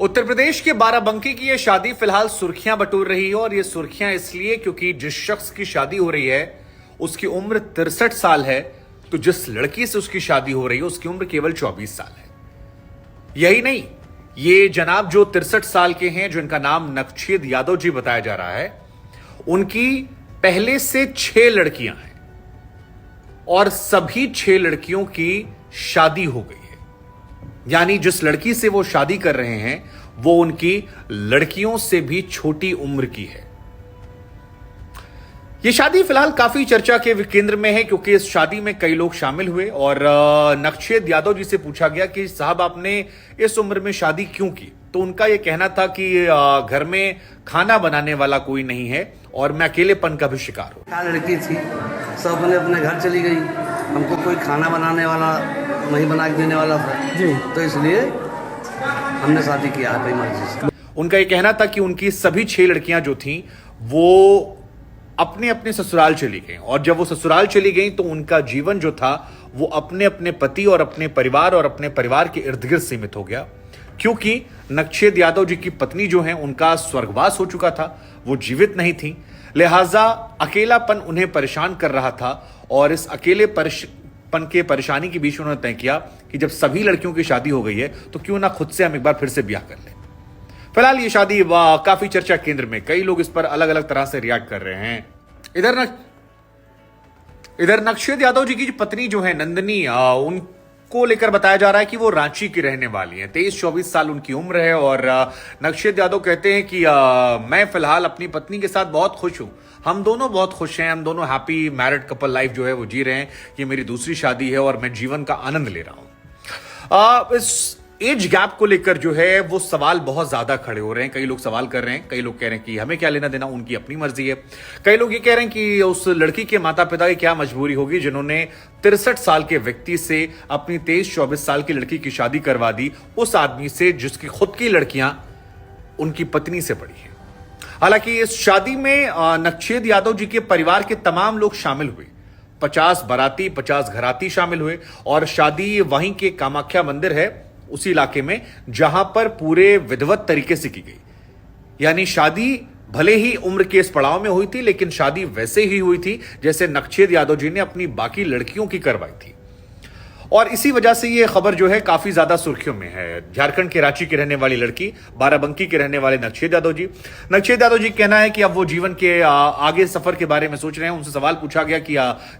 उत्तर प्रदेश के बाराबंकी की यह शादी फिलहाल सुर्खियां बटोर रही है और ये सुर्खियां इसलिए क्योंकि जिस शख्स की शादी हो रही है उसकी उम्र 63 साल है, तो जिस लड़की से उसकी शादी हो रही है उसकी उम्र केवल 24 साल है। यही नहीं, ये जनाब जो 63 साल के हैं, जिनका नाम नक्शेद यादव जी बताया जा रहा है, उनकी पहले से 6 लड़कियां हैं और सभी 6 लड़कियों की शादी हो गई है। यानी जिस लड़की से वो शादी कर रहे हैं वो उनकी लड़कियों से भी छोटी उम्र की है। ये शादी फिलहाल काफी चर्चा के केंद्र में है क्योंकि इस शादी में कई लोग शामिल हुए और नक्शेद यादव जी से पूछा गया कि साहब आपने इस उम्र में शादी क्यों की, तो उनका यह कहना था कि घर में खाना बनाने वाला कोई नहीं है और मैं अकेलेपन का भी शिकार हूं। लड़की थी, सब अपने अपने घर चली गई, हमको कोई खाना बनाने वाला नहीं बना के देने वाला था जी, तो इसलिए हमने शादी किया अपनी मर्जी से। उनका यह कहना था कि उनकी सभी 6 लड़कियां जो थीं वो अपने अपने ससुराल चली गईं और जब वो ससुराल चली गईं तो उनका जीवन जो था वो अपने अपने पति और अपने परिवार के इर्द गिर्द सीमित हो गया, क्योंकि नक्शेद यादव जी की पत्नी जो है उनका स्वर्गवास हो चुका था, वो जीवित नहीं थी। लिहाजा अकेलापन उन्हें परेशान कर रहा था और इस अकेलेपन के परेशानी के बीच उन्होंने तय किया कि जब सभी लड़कियों की शादी हो गई है तो क्यों ना खुद से हम एक बार फिर से ब्याह कर लें। फिलहाल ये शादी काफी चर्चा केंद्र में, कई लोग इस पर अलग अलग तरह से रिएक्ट कर रहे हैं। इधर नक्शेद यादव जी की पत्नी जो है नंदनी, उनको लेकर बताया जा रहा है कि वो रांची की रहने वाली हैं। 23-24 साल उनकी उम्र है और नक्शेद यादव कहते हैं कि मैं फिलहाल अपनी पत्नी के साथ बहुत खुश हूं, हम दोनों बहुत खुश हैं, हम दोनों हैप्पी मैरिड कपल लाइफ जो है वो जी रहे हैं। ये मेरी दूसरी शादी है और मैं जीवन का आनंद ले रहा हूं। इस एज गैप को लेकर जो है वो सवाल बहुत ज्यादा खड़े हो रहे हैं। कई लोग सवाल कर रहे हैं, कई लोग कह रहे हैं कि हमें क्या लेना देना, उनकी अपनी मर्जी है। कई लोग ये कह रहे हैं कि उस लड़की के माता पिता की क्या मजबूरी होगी जिन्होंने 63 साल के व्यक्ति से अपनी 23-24 साल की लड़की की शादी करवा दी, उस आदमी से जिसकी खुद की लड़कियां उनकी पत्नी से बड़ी हैं। हालांकि इस शादी में नक्शेद यादव जी के परिवार के तमाम लोग शामिल हुए, 50 बाराती 50 घराती शामिल हुए और शादी वहीं के कामाख्या मंदिर है, उसी इलाके में जहां पर पूरे विधिवत तरीके से की गई। यानी शादी भले ही उम्र के इस पड़ाव में हुई थी, लेकिन शादी वैसे ही हुई थी जैसे नक्शेद यादव जी ने अपनी बाकी लड़कियों की करवाई थी। और इसी वजह से ये खबर जो है काफी ज्यादा सुर्खियों में है। झारखंड के रांची की रहने वाली लड़की, बाराबंकी के रहने वाले नक्शेद यादव जी कहना है कि अब वो जीवन के आगे सफर के बारे में सोच रहे हैं। उनसे सवाल पूछा गया कि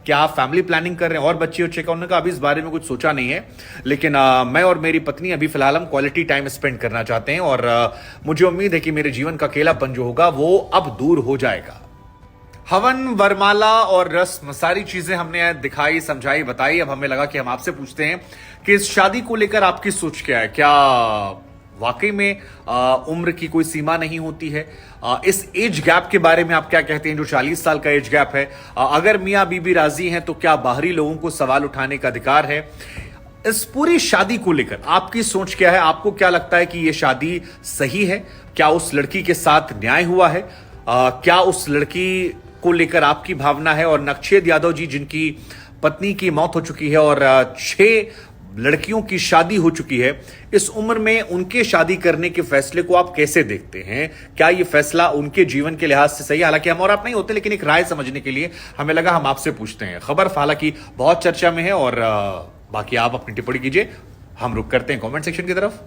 क्या आप फैमिली प्लानिंग कर रहे हैं और बच्चे उच्चे का, उन्होंने कहा अभी इस बारे में कुछ सोचा नहीं है, लेकिन मैं और मेरी पत्नी अभी फिलहाल हम क्वालिटी टाइम स्पेंड करना चाहते हैं और मुझे उम्मीद है कि मेरे जीवन का अकेलापन जो होगा वो अब दूर हो जाएगा। हवन, वरमाला और रस्म, सारी चीजें हमने दिखाई, समझाई, बताई। अब हमें लगा कि हम आपसे पूछते हैं कि इस शादी को लेकर आपकी सोच क्या है। क्या वाकई में उम्र की कोई सीमा नहीं होती है? इस एज गैप के बारे में आप क्या कहते हैं, जो 40 साल का एज गैप है? अगर मियां बीबी राजी हैं तो क्या बाहरी लोगों को सवाल उठाने का अधिकार है? इस पूरी शादी को लेकर आपकी सोच क्या है? आपको क्या लगता है कि यह शादी सही है? क्या उस लड़की के साथ न्याय हुआ है? क्या उस लड़की को लेकर आपकी भावना है? और नक्शेद यादव जी जिनकी पत्नी की मौत हो चुकी है और 6 लड़कियों की शादी हो चुकी है, इस उम्र में उनके शादी करने के फैसले को आप कैसे देखते हैं? क्या यह फैसला उनके जीवन के लिहाज से सही है? हालांकि हम और आप नहीं होते, लेकिन एक राय समझने के लिए हमें लगा हम आपसे पूछते हैं। खबर हालांकि बहुत चर्चा में है और बाकी आप अपनी टिप्पणी कीजिए। हम रुक करते हैं कमेंट सेक्शन की तरफ।